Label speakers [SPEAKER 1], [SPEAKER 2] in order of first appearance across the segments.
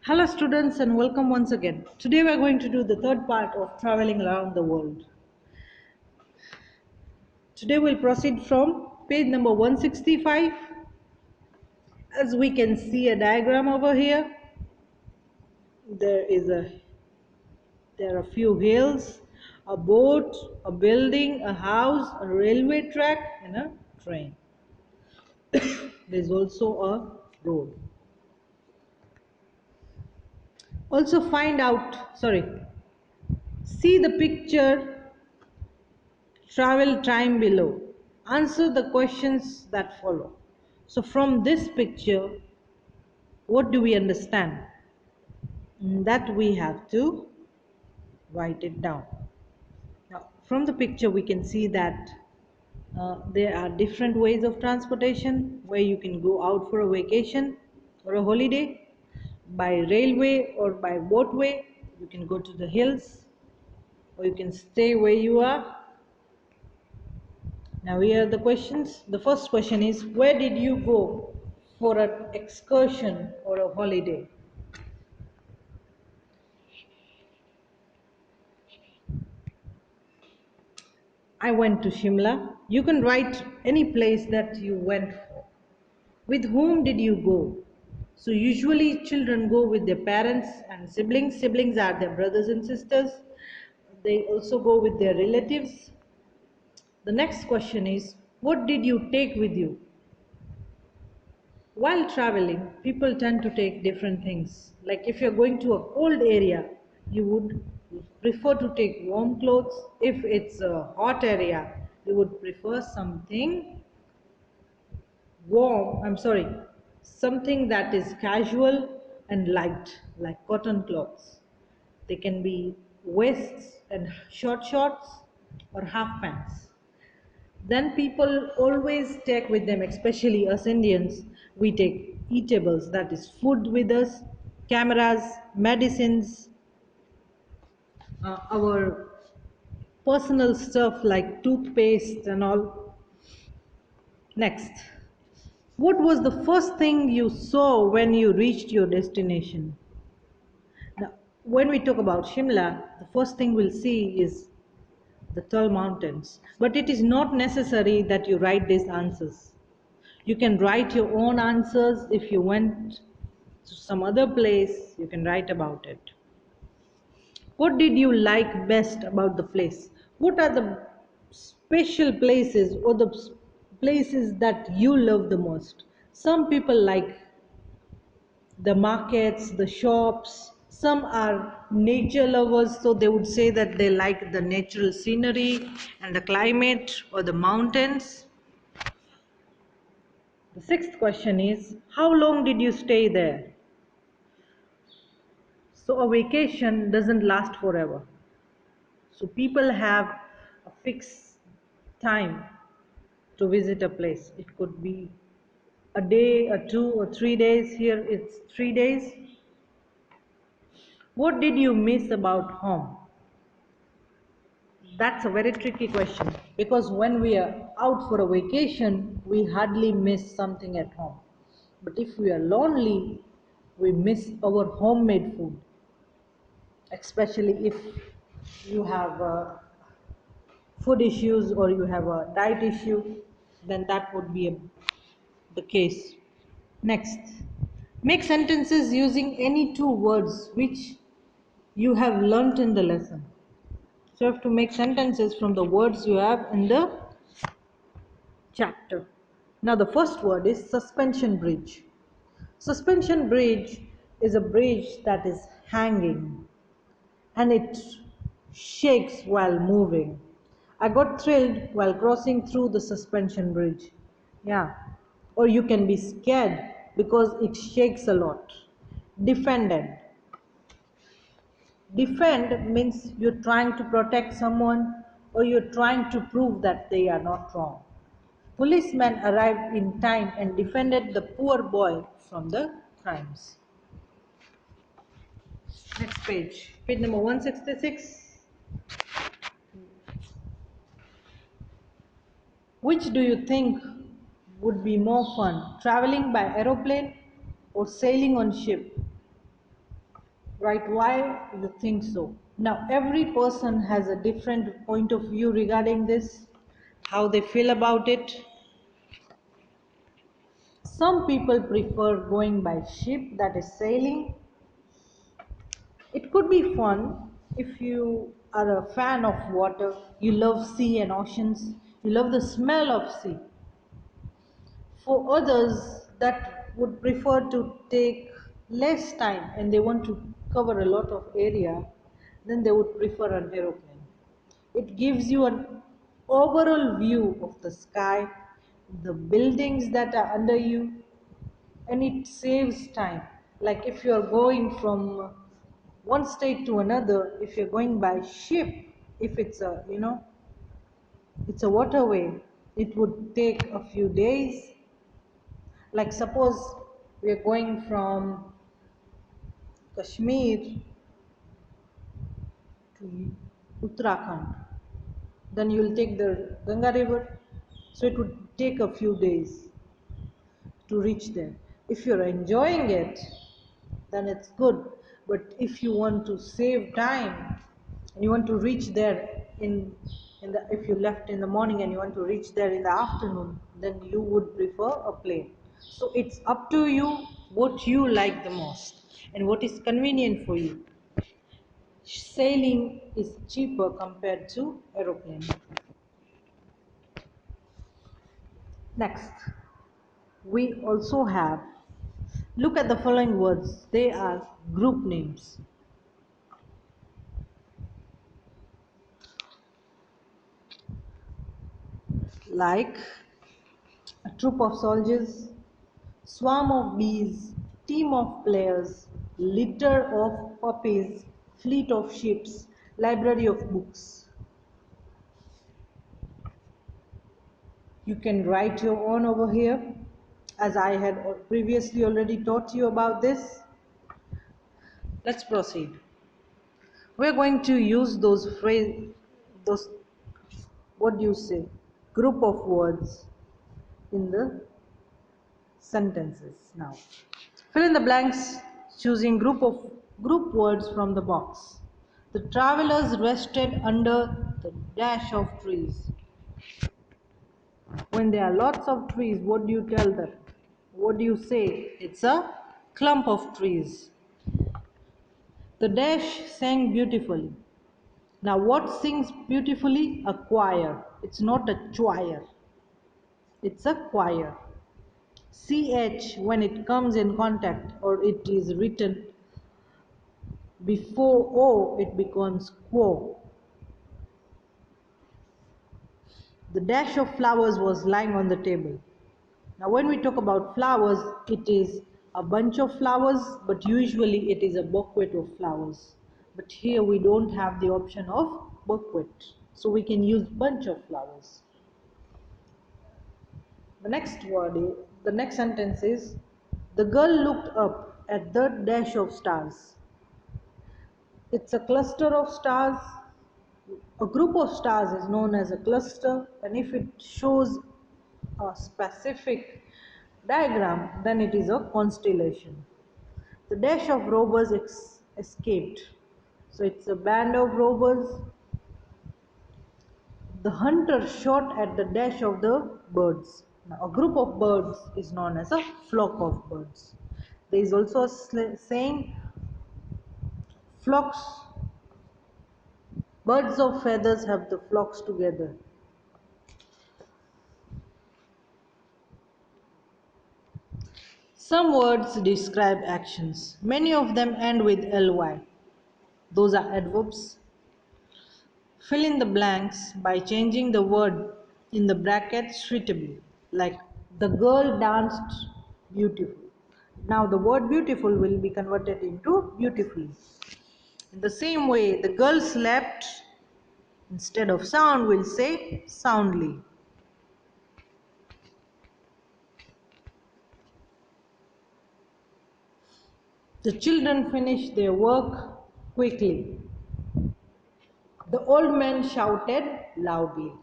[SPEAKER 1] Hello students and welcome once again. Today we are going to do the third part of traveling around the world. Today we'll proceed from page number 165. As we can see a diagram over here, there are a few hills, a boat, a building, a house, a railway track and a train. There's also a road. Also see the picture travel time below. Answer the questions that follow. So from this picture, what do we understand? That we have to write it down. Now, from the picture, we can see that there are different ways of transportation where you can go out for a vacation or a holiday by railway or by boatway. You can go to the hills or you can stay where you are. Now here are the questions. The first question is, where did you go for an excursion or a holiday? I went to Shimla. You can write any place that you went for. With whom did you go? So usually children go with their parents and siblings. Siblings are their brothers and sisters. They also go with their relatives. The next question is, what did you take with you? While traveling, people tend to take different things. Like if you're going to a cold area, you would prefer to take warm clothes. If it's a hot area, you would prefer something that is casual and light, like cotton clothes. They can be vests and short shorts or half pants. Then people always take with them, especially us Indians, we take eatables, that is food with us, cameras, medicines, our personal stuff like toothpaste and all. Next, what was the first thing you saw when you reached your destination? Now, when we talk about Shimla, the first thing we'll see is the tall mountains. But it is not necessary that you write these answers. You can write your own answers. If you went to some other place, you can write about it. What did you like best about the place? What are the special places or the places that you love the most? Some people like the markets, the shops. Some are nature lovers, so they would say that they like the natural scenery and the climate or the mountains. The sixth question is, how long did you stay there? So a vacation doesn't last forever. So people have a fixed time to visit a place. It could be a day, or 2 or 3 days. Here it's 3 days. What did you miss about home? That's a very tricky question because when we are out for a vacation, we hardly miss something at home. But if we are lonely, we miss our homemade food, especially if you have food issues or you have a diet issue, then that would be the case. Next, make sentences using any two words which you have learnt in the lesson. So you have to make sentences from the words you have in the chapter. Now the first word is suspension bridge. Suspension bridge is a bridge that is hanging and it shakes while moving. I got thrilled while crossing through the suspension bridge. Yeah. Or you can be scared because it shakes a lot. Defended. Defend means you're trying to protect someone or you're trying to prove that they are not wrong. Policemen arrived in time and defended the poor boy from the crimes. Next page, page number 166. Which do you think would be more fun, traveling by aeroplane or sailing on ship? Right? Why you think so? Now, every person has a different point of view regarding this, how they feel about it. Some people prefer going by ship, that is sailing. It could be fun if you are a fan of water, you love sea and oceans, you love the smell of sea. For others that would prefer to take less time and they want to cover a lot of area, then they would prefer an aeroplane. It gives you an overall view of the sky, the buildings that are under you, and it saves time. Like if you're going from one state to another, if you're going by ship, if it's a, it's a waterway, it would take a few days. Like suppose we are going from Kashmir to Uttarakhand, then you will take the Ganga river, so it would take a few days to reach there. If you're enjoying it, then it's good. But if you want to save time and you want to reach there in the if you left in the morning and you want to reach there in the afternoon, then you would prefer a plane. So it's up to you what you like the most and what is convenient for you. Sailing is cheaper compared to aeroplane. Next, we also have, look at the following words. They are group names. Like a troop of soldiers, swarm of bees, team of players, litter of puppies, fleet of ships, library of books. You can write your own over here, as I had previously already taught you about this. Let's proceed. We're going to use those, what do you say, group of words in the sentences now. Fill in the blanks choosing group words from the box. The travelers rested under the dash of trees. When there are lots of trees, what do you tell them? What do you say? It's a clump of trees. The dash sang beautifully. Now what sings beautifully? A choir. It's not a choir. It's a choir. CH, when it comes in contact or it is written before O, it becomes quo. The dash of flowers was lying on the table. Now when we talk about flowers, it is a bunch of flowers, but usually it is a bouquet of flowers. But here we don't have the option of bouquet, so we can use bunch of flowers. The next sentence is, the girl looked up at the dash of stars. It's a cluster of stars. A group of stars is known as a cluster, and if it shows a specific diagram, then it is a constellation. The dash of robbers escaped. So it's a band of robbers. The hunter shot at the dash of the birds. Now, a group of birds is known as a flock of birds. There is also a saying, flocks, birds of feathers have the flocks together. Some words describe actions. Many of them end with ly. Those are adverbs. Fill in the blanks by changing the word in the brackets suitably. Like the girl danced beautiful. Now the word beautiful will be converted into beautifully. In the same way, the girl slept, instead of sound we'll say soundly. The children finished their work quickly. The old man shouted loudly.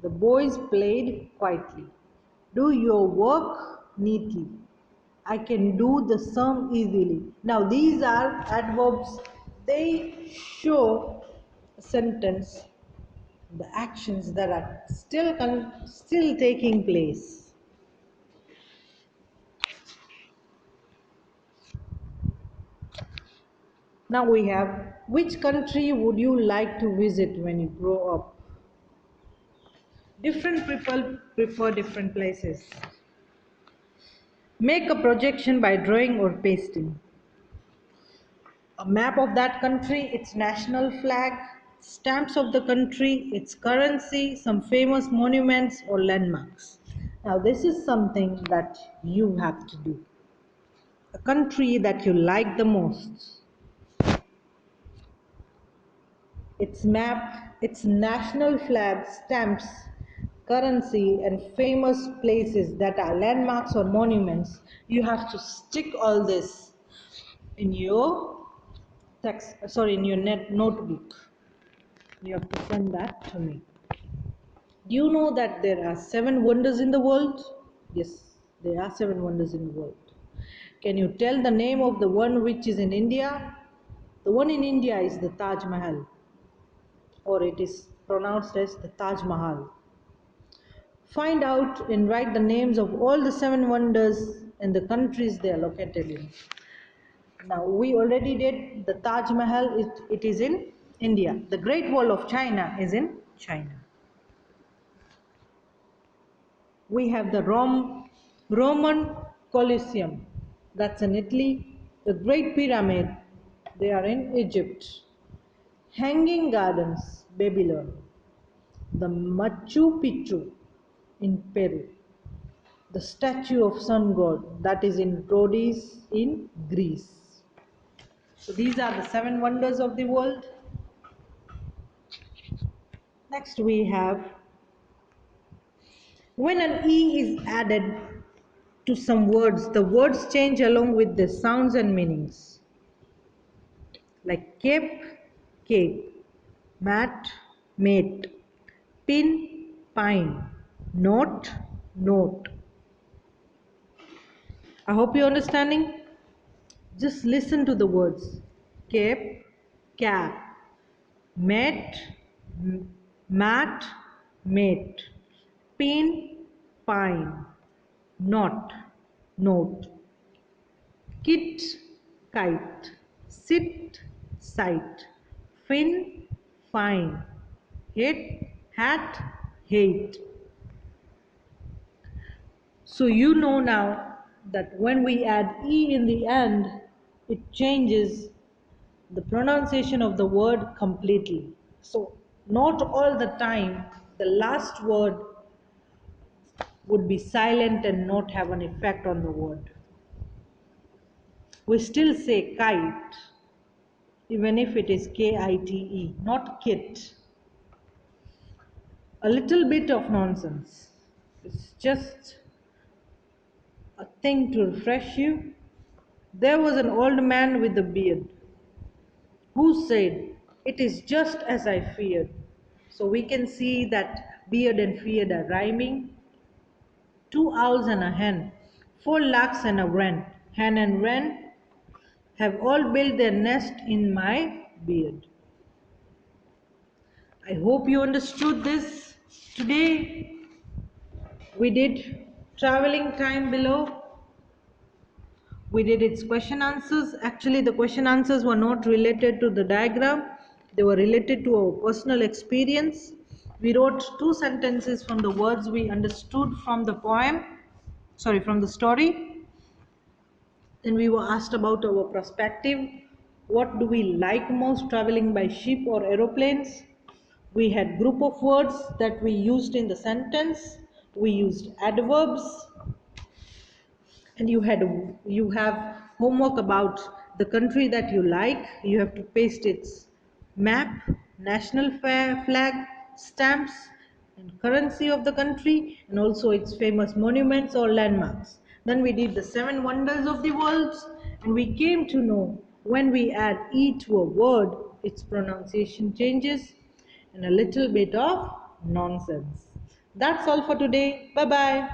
[SPEAKER 1] The boys played quietly. Do your work neatly. I can do the sum easily. Now these are adverbs. They show a sentence, the actions that are still taking place. Now we have, which country would you like to visit when you grow up? Different people prefer different places. Make a projection by drawing or pasting. A map of that country, its national flag, stamps of the country, its currency, some famous monuments or landmarks. Now, this is something that you have to do. A country that you like the most, its map, its national flag, stamps, currency, and famous places that are landmarks or monuments. You have to stick all this in your in your notebook. You have to send that to me. Do you know that there are 7 wonders in the world? Yes, there are 7 wonders in the world. Can you tell the name of the one which is in India? The one in India is the Taj Mahal, or it is pronounced as the Taj Mahal. Find out and write the names of all the 7 wonders and the countries they are located in. Now, we already did the Taj Mahal, it is in India. The Great Wall of China is in China. We have the Roman Colosseum, that's in Italy. The Great Pyramid, they are in Egypt. Hanging Gardens, Babylon. The Machu Picchu in Peru. The statue of Sun God, that is in Rhodes in Greece. So these are the 7 wonders of the world. Next we have, when an E is added to some words, the words change along with the sounds and meanings. Like cape, cape, mat, mate, pin, pine, note, note. I hope you're understanding. Just listen to the words. Cape, cap, mate, mat, mate, pin, pine, knot, note, kit, kite, sit, sight, fin, fine, hit, hat, hate. So you know now that when we add E in the end, it changes the pronunciation of the word completely. So not all the time the last word would be silent and not have an effect on the word. We still say kite, even if it is K-I-T-E, not kit. A little bit of nonsense. It's just a thing to refresh you. There was an old man with a beard who said, "It is just as I feared." So we can see that beard and feared are rhyming. 2 owls and a hen, 4 larks and a wren. Hen and wren have all built their nest in my beard. I hope you understood this. Today we did traveling time below. We did its question answers. Actually, the question answers were not related to the diagram. They were related to our personal experience. We wrote 2 sentences from the words we understood from the from the story. Then we were asked about our perspective. What do we like most, traveling by ship or aeroplanes? We had group of words that we used in the sentence. We used adverbs. And you have homework about the country that you like. You have to paste its map, national flag, stamps, and currency of the country, and also its famous monuments or landmarks. Then we did the 7 wonders of the world, and we came to know when we add E to a word, its pronunciation changes, and a little bit of nonsense. That's all for today. Bye bye.